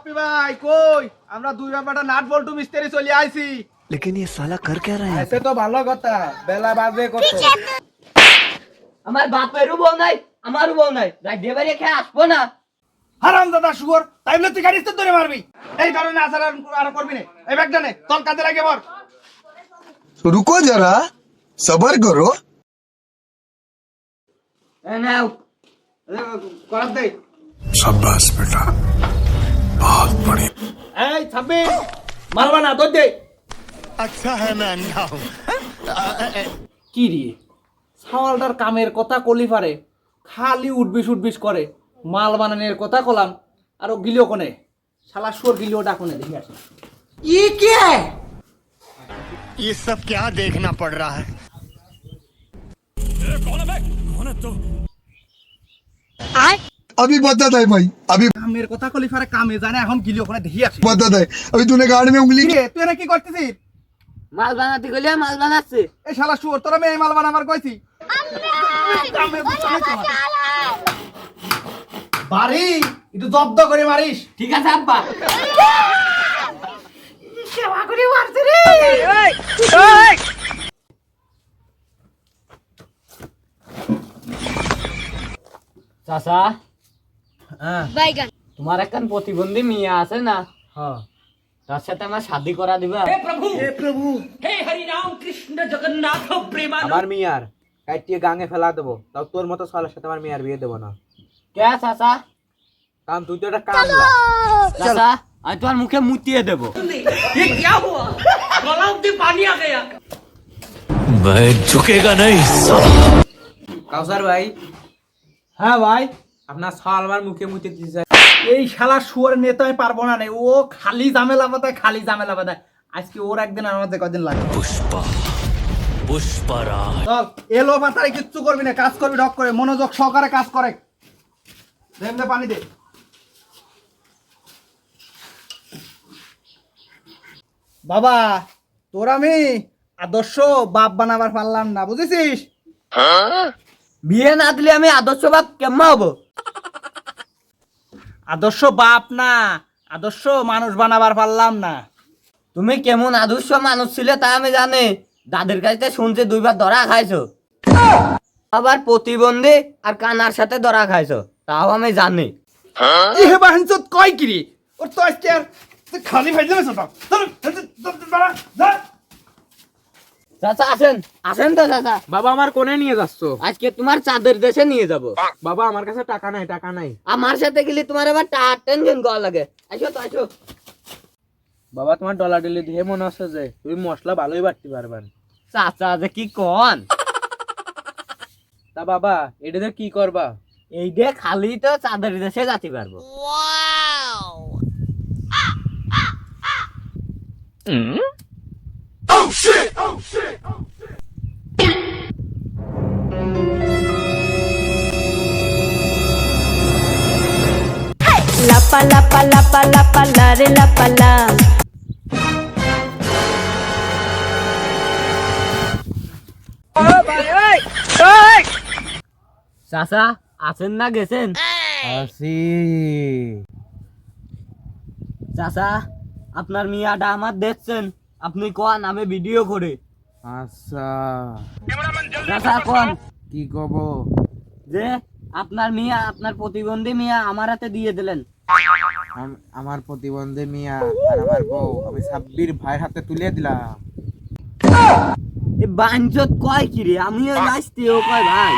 বাপ্পি ভাই কই আমরা দুই ব্যাপারটা নাট বল্টু মিস্ত্রি চলে আইছি। लेकिन ये साला कर क्या रहा है? এসে তো ভালো কথা, বেলা বাজে কত। আমার বাপেরও বউ নাই, আমারও বউ নাই, রাত দিয়ে বাড়ি খেয়ে আসবো না। হারামজাদা শুয়োর, তাই বলে তুই গাড়ি ধরে মারবি? এই ধরনের আচার আর করবি না। এই ব্যাগটা নে, চল কাজে লাগে বল। तो रुको जरा सबर करो। এ নাও, করাত দে। शाबाश बेटा, बहुत बढ़िया। এই ছাব্বি, মারবা না তোর দে। अच्छा है मैं अंधा हूँ। কি রে সাওয়ালটার কামের কথা কলি পারে, খালি উঠবিস করে। মাল বানানোর কথা কলাম আর ও গিলিও কোনে, শালা শুয়োর গিলিও ডাকনে দেখি আসে। ই কে? ये सब क्या देखना पड़ रहा है? अभी बता दे भाई, अभी কামের কথা কলি পারে, কামে জানে, এখন গিলিও কোনে দেখি আসে। बता दे। अभी तूने गाड़ी में उंगली কি রে তুই এনে কি করতেছিস? মাল বানাতে গেলে মাল বানাচ্ছে। এই শালা শুয়োর, তোরা মেয়ে মাল বানাবার কইছি। বাড়ি একটু জব্দ করে মারিস। ঠিক আছে আব্বা। সেবা করে মারছে রে। চাচা, হ্যাঁ বাইগান তোমার একখান প্রতিবন্ধী মেয়ে আছে না, হ্যাঁ। তার সাথে আমার শাদি করা দিবা? হে প্রভু, আমার মিয়ার কাটিয়ে গাঙে ফেলা দেবো, তাও তোর মতো সালের সাথে আমার মিয়ার বিয়ে দেবো না। কে চাচা? কারণ তুই তো একটা কামলা। চাচা আমি তোমার মুখে মুতিয়ে দেবো। मैं झुकेगा नहीं। কাউসার ভাই, হ্যাঁ ভাই, আপনার সাল আমার মুখে মুতে দিতে। এই শালা শুয়োর নিয়ে তো আমি পারবো না রে। ও খালি ঝামেলা বাতায়। আজকে ওর একদিন আর আমাদের কদিন লাগে। पुष्पा पुष्पराज। চল এলো পাতারে কিচ্ছু করবি না, কাজ করবি ঢক করে, মনোযোগ সহকারে কাজ করে। দে পানি দে। বাবা তোর আমি আদর্শ বাপ বানাবার পারলাম না, বুঝেছিস? বিয়ে না দিলে আমি আদর্শ বাপ কেমন হবো? আদর্শ বাপ না, আদর্শ মানুষ বানাবার পারলাম না। তুমি কেমন আদর্শ মানুষ ছিলে তা আমি জানি। দাদের কাছে শুনছি দুইবার ধরা খাইছো, আবার প্রতিবন্ধী আর কানার সাথে ধরা খাইছো, তাও আমি জানি। ইহে বাহিনচত কয় কি রে? ওর তো আজকে আর তুই খালি ভাই যাবে সব। চাচা আসেন তো চাচা। বাবা আমার কোনে নিয়ে যাচ্ছ? আজকে তোমার চাঁদের দেশে নিয়ে যাব। বাবা আমার কাছে টাকা নাই। আমার সাথে গেলে তোমার আবার টেনশন করা লাগে। আসো তো আসো। বাবা তোমার ডলার ডলি দিয়ে মনে হচ্ছে যে তুমি মশলা ভালোই বাটতে পারবেন। চাচা যে কি কন? তা বাবা এটাতে কি করবা? এই দিয়ে খালি তো চাঁদের দেশে যেতে পারবো। লাপা লাপা লাপা লাপা লারে লাপা লা চাচা আছেন না গেছেন? আসি। চাচা আপনার মিয়াটা আমার দেখছেন, আপনি কোন আমি ভিডিও করে। আচ্ছা চাচা কোন কি কব? যে আপনার মিয়া, আপনার প্রতিবন্ধী মিয়া আমার হাতে দিয়ে দিলেন। আমার প্রতিবন্ধী মিয়া আর আমার বউ আমি সাব্বির ভাইয়ের হাতে তুলে দিলাম। এই বাঞ্চত কয় কি রে? আমিও নাচতে ও কয় ভাই।